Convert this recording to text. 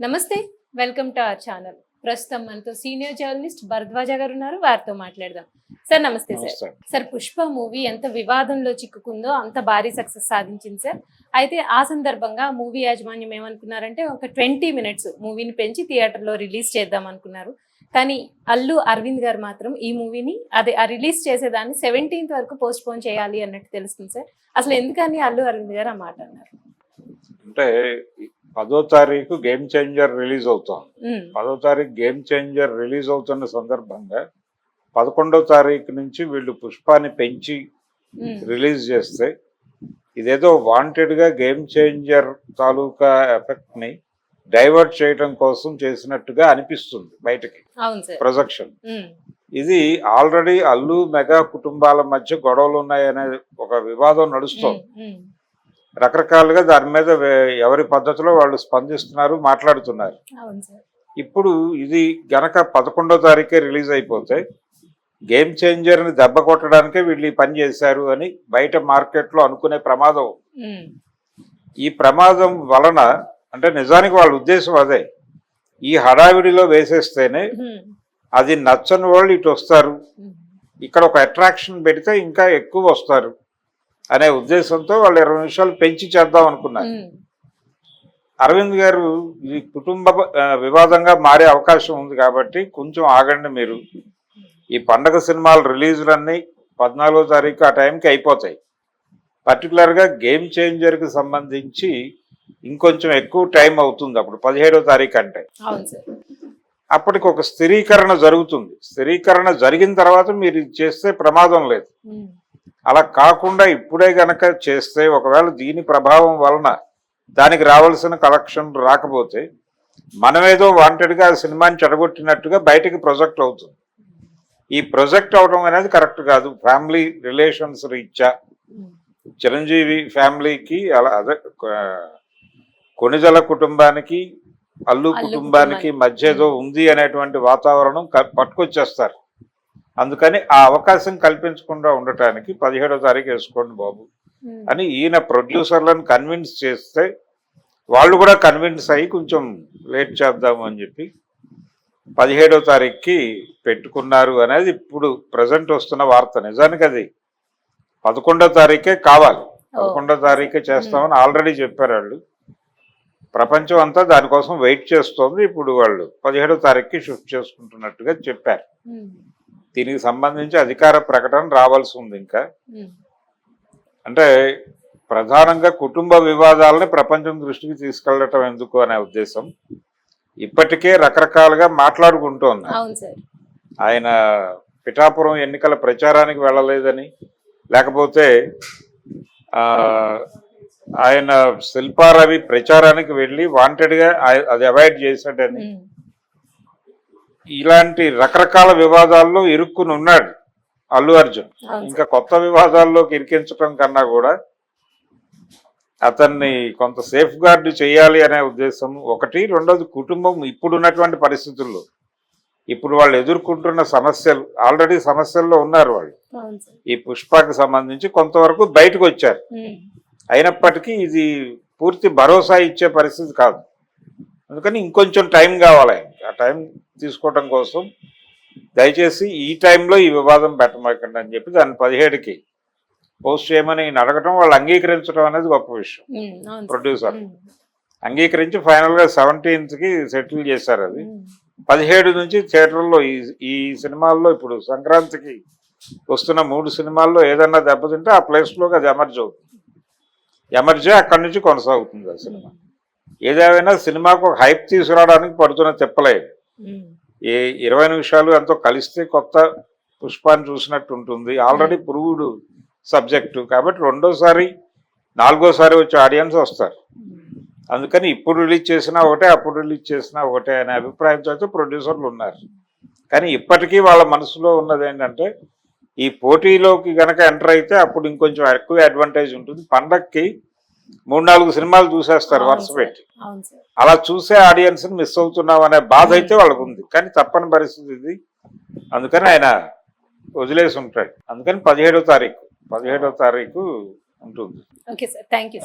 నమస్తే, welcome to our channel. ప్రస్తుతం మనతో సీనియర్ జర్నలిస్ట్ భరద్వాజ గారు ఉన్నారు. వారితో మాట్లాడదాం. సార్ నమస్తే. సార్ పుష్ప మూవీ ఎంత వివాదంలో చిక్కుకుందో అంత భారీ సక్సెస్ సాధించింది సార్. అయితే ఆ సందర్భంగా మూవీ యాజమాన్యం ఏమనుకున్నారంటే ఒక 20 minutes మూవీని పెంచి థియేటర్లో రిలీజ్ చేద్దాం అనుకున్నారు. కానీ అల్లు అరవింద్ గారు మాత్రం ఈ మూవీని రిలీజ్ చేసేదాన్ని 17th వరకు పోస్ట్ పోన్ చేయాలి అన్నట్టు తెలుస్తుంది సార్. అసలు ఎందుకని అల్లు అరవింద్ గారు ఆ మాట అన్నారు? అంటే 10వ తారీఖు గేమ్ చేంజర్ రిలీజ్ అవుతాం. 10వ తారీఖు గేమ్ చేంజర్ రిలీజ్ అవుతున్న సందర్భంగా 11వ తారీఖు నుంచి వీళ్ళు పుష్పాన్ని పెంచి రిలీజ్ చేస్తే ఇదేదో వాంటెడ్ గా గేమ్ చేంజర్ తాలూకా ఎఫెక్ట్ ని డైవర్ట్ చేయడం కోసం చేసినట్టుగా అనిపిస్తుంది బయటకి ప్రొజెక్షన్. ఇది ఆల్రెడీ అల్లు మెగా కుటుంబాల మధ్య గొడవలు ఉన్నాయనే ఒక వివాదం నడుస్తోంది. రకరకాలుగా దాని మీద ఎవరి పద్ధతిలో వాళ్ళు స్పందిస్తున్నారు, మాట్లాడుతున్నారు. ఇప్పుడు ఇది గనక 11వ తారీఖే రిలీజ్ అయిపోతే గేమ్ చేంజర్ ని దెబ్బ కొట్టడానికే వీళ్ళు ఈ పని చేశారు అని బయట మార్కెట్ లో అనుకునే ప్రమాదం. ఈ ప్రమాదం వలన అంటే నిజానికి వాళ్ళ ఉద్దేశం అదే, ఈ హడావిడిలో వేసేస్తేనే అది నచ్చని వాళ్ళు ఇటు వస్తారు, ఇక్కడ ఒక అట్రాక్షన్ పెడితే ఇంకా ఎక్కువ వస్తారు అనే ఉద్దేశంతో వాళ్ళు 20 నిమిషాలు పెంచి చేద్దాం అనుకున్నారు. అరవింద్ గారు ఇది కుటుంబ వివాదంగా మారే అవకాశం ఉంది కాబట్టి కొంచెం ఆగండి మీరు, ఈ పండగ సినిమాల రిలీజులన్నీ 14వ తారీఖు ఆ టైంకి అయిపోతాయి. పర్టికులర్గా గేమ్ చేంజర్కి సంబంధించి ఇంకొంచెం ఎక్కువ టైం అవుతుంది. అప్పుడు 17వ తారీఖు అంటే అప్పటికి ఒక స్థిరీకరణ జరుగుతుంది. స్థిరీకరణ జరిగిన తర్వాత మీరు చేస్తే ప్రమాదం లేదు. అలా కాకుండా ఇప్పుడే గనక చేస్తే ఒకవేళ దీని ప్రభావం వలన దానికి రావాల్సిన కలెక్షన్ రాకపోతే మనమేదో వాంటెడ్గా ఆ సినిమాని చెడగొట్టినట్టుగా బయటకి ప్రొజెక్ట్ అవుతుంది. ఈ ప్రొజెక్ట్ అవడం అనేది కరెక్ట్ కాదు. ఫ్యామిలీ రిలేషన్స్ రీత్యా చిరంజీవి ఫ్యామిలీకి అలా అదే కొణిజల కుటుంబానికి అల్లు కుటుంబానికి మధ్య ఏదో ఉంది అనేటువంటి వాతావరణం పట్టుకొచ్చేస్తారు. అందుకని ఆ అవకాశం కల్పించకుండా ఉండటానికి 17వ తారీఖు వేసుకోండి బాబు అని ఈయన ప్రొడ్యూసర్లను కన్విన్స్ చేస్తే వాళ్ళు కూడా కన్విన్స్ అయ్యి కొంచెం లేట్ చేద్దాము అని చెప్పి 17వ తారీఖుకి పెట్టుకున్నారు అనేది ఇప్పుడు ప్రజెంట్ వస్తున్న వార్త. నిజానికి అది 11వ తారీఖే కావాలి, 11వ తారీఖే చేస్తామని ఆల్రెడీ చెప్పారు వాళ్ళు. ప్రపంచం అంతా దానికోసం వెయిట్ చేస్తోంది. ఇప్పుడు వాళ్ళు 17వ తారీఖుకి షిఫ్ట్ చేసుకుంటున్నట్టుగా చెప్పారు. దీనికి సంబంధించి అధికార ప్రకటన రావాల్సి ఉంది. ఇంకా అంటే ప్రధానంగా కుటుంబ వివాదాలని ప్రపంచం దృష్టికి తీసుకెళ్లటం ఎందుకు అనే ఉద్దేశం ఇప్పటికే రకరకాలుగా మాట్లాడుకుంటోంది. ఆయన పిఠాపురం ఎన్నికల ప్రచారానికి వెళ్ళలేదని, లేకపోతే ఆయన శిల్పారవి ప్రచారానికి వెళ్ళి వాంటెడ్గా అది అవాయిడ్ చేశాడని, ఇలాంటి రకరకాల వివాదాల్లో ఇరుక్కుని ఉన్నాడు అల్లు అర్జున్. ఇంకా కొత్త వివాదాల్లోకి ఇరికించడం కన్నా కూడా అతన్ని కొంత సేఫ్ గార్డ్ చేయాలి అనే ఉద్దేశం ఒకటి. రెండోది కుటుంబం ఇప్పుడున్నటువంటి పరిస్థితుల్లో ఇప్పుడు వాళ్ళు ఎదుర్కొంటున్న సమస్యలు, ఆల్రెడీ సమస్యల్లో ఉన్నారు వాళ్ళు. ఈ పుష్పకి సంబంధించి కొంతవరకు బయటకు వచ్చారు. అయినప్పటికీ ఇది పూర్తి భరోసా ఇచ్చే పరిస్థితి కాదు. అందుకని ఇంకొంచెం టైం కావాలి. ఆ టైం తీసుకోవటం కోసం దయచేసి ఈ టైంలో ఈ వివాదం పెట్టమాకండి అని చెప్పి దాన్ని 17కి పోస్ట్ చేయమని అడగటం, వాళ్ళు అంగీకరించడం అనేది గొప్ప విషయం. ప్రొడ్యూసర్ అంగీకరించి ఫైనల్గా 17కి సెటిల్ చేశారు. అది 17 నుంచి థియేటర్లో ఈ సినిమాల్లో ఇప్పుడు సంక్రాంతికి వస్తున్న 3 సినిమాల్లో ఏదన్నా దెబ్బతింటే ఆ ప్లేస్లోకి అది ఎమర్జ్ అవుతుంది. ఎమర్జీ అక్కడి నుంచి కొనసాగుతుంది ఆ సినిమా. ఏదేమైనా సినిమాకు ఒక హైప్ తీసుకురావడానికి పడుతున్న తిప్పలేదు. ఏ 20 నిమిషాలు ఎంతో కలిస్తే కొత్త పుష్పాన్ని చూసినట్టు ఉంటుంది. ఆల్రెడీ ప్రూవ్డ్ సబ్జెక్టు కాబట్టి రెండోసారి 4వసారి వచ్చే ఆడియన్స్ వస్తారు. అందుకని ఇప్పుడు రిలీజ్ చేసినా ఒకటే, అప్పుడు రిలీజ్ చేసినా ఒకటే అనే అభిప్రాయంతో అయితే ప్రొడ్యూసర్లు ఉన్నారు. కానీ ఇప్పటికీ వాళ్ళ మనసులో ఉన్నది ఏంటంటే ఈ పోటీలోకి గనక ఎంటర్ అయితే అప్పుడు ఇంకొంచెం ఎక్కువ అడ్వాంటేజ్ ఉంటుంది. పండక్కి 3-4 సినిమాలు చూసేస్తారు వరుస పెట్టి. అలా చూసే ఆడియన్స్ ని మిస్ అవుతున్నాం అనే బాధ అయితే వాళ్ళకు ఉంది. కానీ తప్పని పరిస్థితి ఇది. అందుకని ఆయన వదిలేసి ఉంటాడు. అందుకని 17వ తారీఖు ఉంటుంది. Okay sir, thank you.